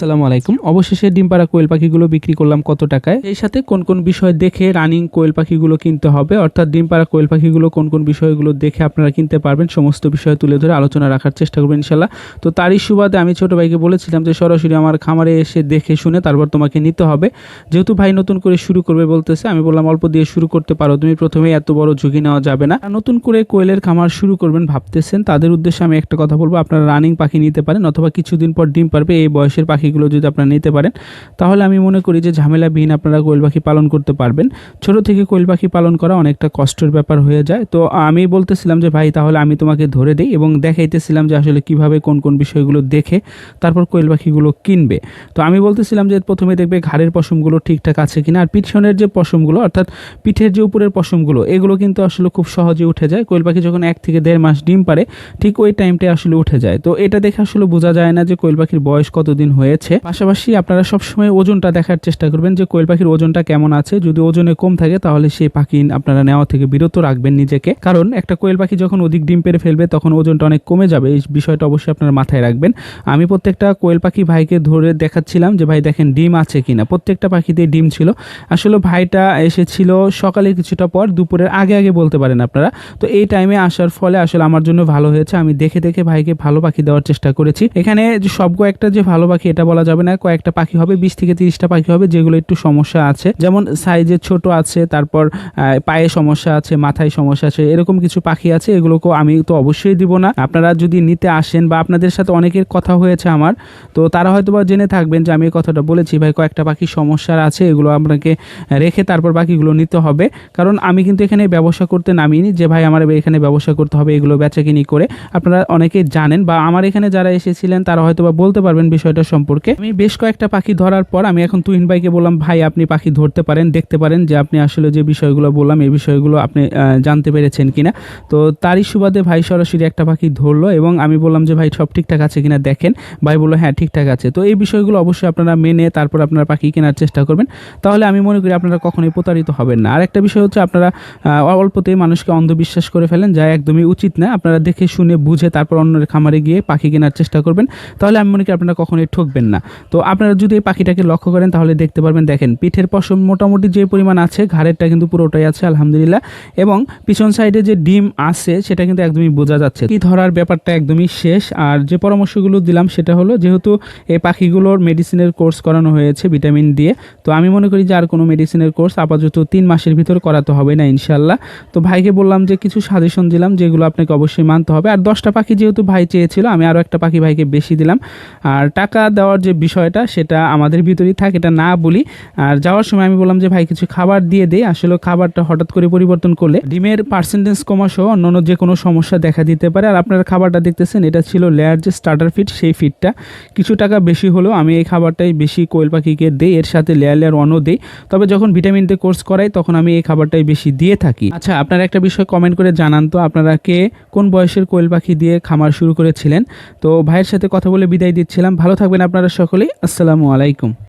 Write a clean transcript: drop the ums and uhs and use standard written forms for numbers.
আসসালামু আলাইকুম। অবশেষে ডিম পাড়া কোয়েল পাখিগুলো বিক্রি করলাম কত টাকায়, এই সাথে কোন কোন বিষয় দেখে রানিং কোয়েল পাখিগুলো কিনতে হবে, অর্থাৎ ডিম পাড়া কোয়েল পাখিগুলো কোন কোন বিষয়গুলো দেখে আপনারা কিনতে পারবেন, সমস্ত বিষয় তুলে ধরে আলোচনা রাখার চেষ্টা করবেন ইনশাল্লাহ। তো তারই সুবাদে আমি ছোট ভাইকে বলেছিলাম যে সরাসরি আমার খামারে এসে দেখে শুনে তারপর তোমাকে নিতে হবে। যেহেতু ভাই নতুন করে শুরু করবে বলতেছে, আমি বললাম অল্প দিয়ে শুরু করতে পারো তুমি, প্রথমে এত বড় ঝুঁকি নেওয়া যাবে না। নতুন করে কোয়েলের খামার শুরু করবেন ভাবতেছেন তাদের উদ্দেশ্যে আমি একটা কথা বলবো, আপনারা রানিং পাখি নিতে পারেন অথবা কিছুদিন পর ডিম পারবে এই বয়সের পাখিগুলো যদি আপনারা নিতে পারেন তাহলে আমি মনে করি যে ঝামেলাবিহীন আপনারা কোয়েল পাখি পালন করতে পারবেন। ছোট থেকে কোয়েল পাখি পালন করা অনেকটা কষ্টের ব্যাপার হয়ে যায়। তো আমি বলতেছিলাম যে ভাই তাহলে আমি তোমাকে ধরে দিই এবং দেখাইতেছিলাম যে আসলে কিভাবে কোন কোন বিষয়গুলো দেখে তারপর কোয়েল পাখিগুলো কিনবে। তো আমি বলতেছিলাম যে প্রথমে দেখবে ঘাড়ের পশমগুলো ঠিকঠাক আছে কিনা, আর পিছনের যে পশমগুলো অর্থাৎ পিঠের যে উপরের পশমগুলো এগুলো কিন্তু আসলে খুব সহজে উঠে যায়। কোয়েল পাখি যখন 1 থেকে 1.5 মাস ডিম পারে ঠিক ওই টাইমটাই আসলে উঠে যায়। তো এটা দেখে আসলে বোঝা যায় না যে কোয়েল পাখির বয়স কতদিন হয়েছে। পাশাপাশি আপনারা সবসময় ওজনটা দেখার চেষ্টা করবেন যে কোয়েল পাখির ওজনটা কেমন আছে। যদি ওজনে কম থাকে তাহলে সেই পাখি আপনারা নেওয়া থেকে বিরত রাখবেন নিজেকে, কারণ একটা কোয়েল পাখি যখন অধিক ডিম পেরে ফেলবে তখন ওজনটা অনেক কমে যাবে। এই বিষয়টা অবশ্যই আপনারা মাথায় রাখবেন। আমি প্রত্যেকটা কোয়েল পাখি ভাইকে ধরে দেখাচ্ছিলাম যে ভাই দেখেন ডিম আছে কিনা, প্রত্যেকটা পাখিতে ডিম ছিল। আসলে ভাইটা এসেছিল সকালে কিছুটা পর, দুপুরের আগে আগে বলতে পারেন আপনারা। তো এই টাইমে আসার ফলে আসলে আমার জন্য ভালো হয়েছে, আমি দেখে দেখে ভাইকে ভালো পাখি দেওয়ার চেষ্টা করেছি। এখানে সব কয়েকটা যে ভালো পাখি এটা বলা যাবে না, কয়েকটা পাখি হবে 20 থেকে 30টা পাখি হবে যেগুলো একটু সমস্যা আছে, যেমন সাইজে ছোট আছে, তারপর পায়ে সমস্যা আছে, মাথায় সমস্যা আছে, এরকম কিছু পাখি আছে। এগুলোকেও আমি তো অবশ্যই দিব না। আপনারা যদি নিতে আসেন বা আপনাদের সাথে অনেকের কথা হয়েছে আমার, তো তারা হয়তো বা জেনে থাকবেন যে আমি এই কথাটা বলেছি ভাই কয়েকটা পাখি সমস্যার আছে, এগুলো আপনাকে রেখে তারপর বাকিগুলো নিতে হবে। কারণ আমি কিন্তু এখানে ব্যবসা করতে নামিনি যে ভাই আমার এখানে ব্যবসা করতে হবে এগুলো বেচাকিনি করে। আপনারা অনেকেই জানেন বা আমার এখানে যারা এসেছিলেন তারা হয়তো বা বলতে পারবেন বিষয়টা সম্পর্কে। আমি বেশ কয়েকটা পাখি ধরার পর আমি এখন তুহিন ভাইকে বললাম ভাই আপনি পাখি ধরতে পারেন, দেখতে পারেন যে আপনি আসলে যে বিষয়গুলো বললাম এই বিষয়গুলো আপনি জানতে পেরেছেন কিনা। তো তারই সুবাদে ভাই সরাসরি একটা পাখি ধরলো এবং আমি বললাম যে ভাই সব ঠিকঠাক আছে কিনা দেখেন। ভাই বললো হ্যাঁ ঠিকঠাক আছে। তো এই বিষয়গুলো অবশ্যই আপনারা মেনে তারপর আপনারা পাখি কেনার চেষ্টা করবেন, তাহলে আমি মনে করি আপনারা কখনোই প্রতারিত হবেন না। আর একটা বিষয় হচ্ছে আপনারা অল্পতেই মানুষকে অন্ধবিশ্বাস করে ফেলেন, যা একদমই উচিত না। আপনারা দেখে শুনে বুঝে তারপর অন্যের খামারে গিয়ে পাখি কেনার চেষ্টা করবেন, তাহলে আমি মনে করি আপনারা কখনোই ঠকবেন না। তো আপনারা যদি এই পাখিটাকে লক্ষ্য করেন তাহলে দেখতে পারবেন, দেখেন পিঠের পশম মোটামুটি যে পরিমাণ আছে, ঘাড়েরটা কিন্তু পুরোটাই আছে আলহামদুলিল্লাহ, এবং পিছন সাইডে যে ডিম আছে সেটা কিন্তু একদমই বোঝা যাচ্ছে। কি ধরার ব্যাপারটা একদমই শেষ। আর যে পরামর্শগুলো দিলাম সেটা হলো, যেহেতু এই পাখিগুলোর মেডিসিনের কোর্স করানো হয়েছে ভিটামিন দিয়ে, তো আমি মনে করি যে আর কোনো মেডিসিনের কোর্স আপাতত 3 মাসের ভিতর করাতে হবে না ইনশাল্লাহ। তো ভাইকে বললাম যে কিছু সাজেশন দিলাম যেগুলো আপনাকে অবশ্যই মানতে হবে। আর 10টা পাখি যেহেতু ভাই চেয়েছিল আমি আরও একটা পাখি ভাইকে বেশি দিলাম। আর টাকা দেওয়ার যে বিষয়টা সেটা আমাদের ভিতরেই থাকে, এটা না বলি। আর যাওয়ার সময় আমি বললাম যে ভাই কিছু খাবার দিয়ে দেই, আসলে খাবারটা হঠাৎ করে পরিবর্তন করলে ডিমের পার্সেন্টেজ কমা সহ অন্যান্য যে কোনো সমস্যা দেখা দিতে পারে। আর আপনারা খাবারটা দেখতেছেন এটা ছিল লেয়ার যে স্টার্টার ফিড, সেই ফিডটা কিছু টাকা বেশি হলেও আমি এই খাবারটাই বেশি কোয়েল পাখিকে দেই, এর সাথে লেয়ার লেয়ার অনও দেই। তবে যখন ভিটামিন দিয়ে কোর্স করাই তখন আমি এই খাবারটাই বেশি দিয়ে থাকি। আচ্ছা আপনারা একটা বিষয় কমেন্ট করে জানান তো, আপনারা কে কোন বয়সের কোয়েল পাখি দিয়ে খামার শুরু করেছিলেন। তো ভাইয়ের সাথে কথা বলে বিদায় দিচ্ছিলাম। ভালো থাকবেন আপনারা সকলেই। আসসালামু আলাইকুম।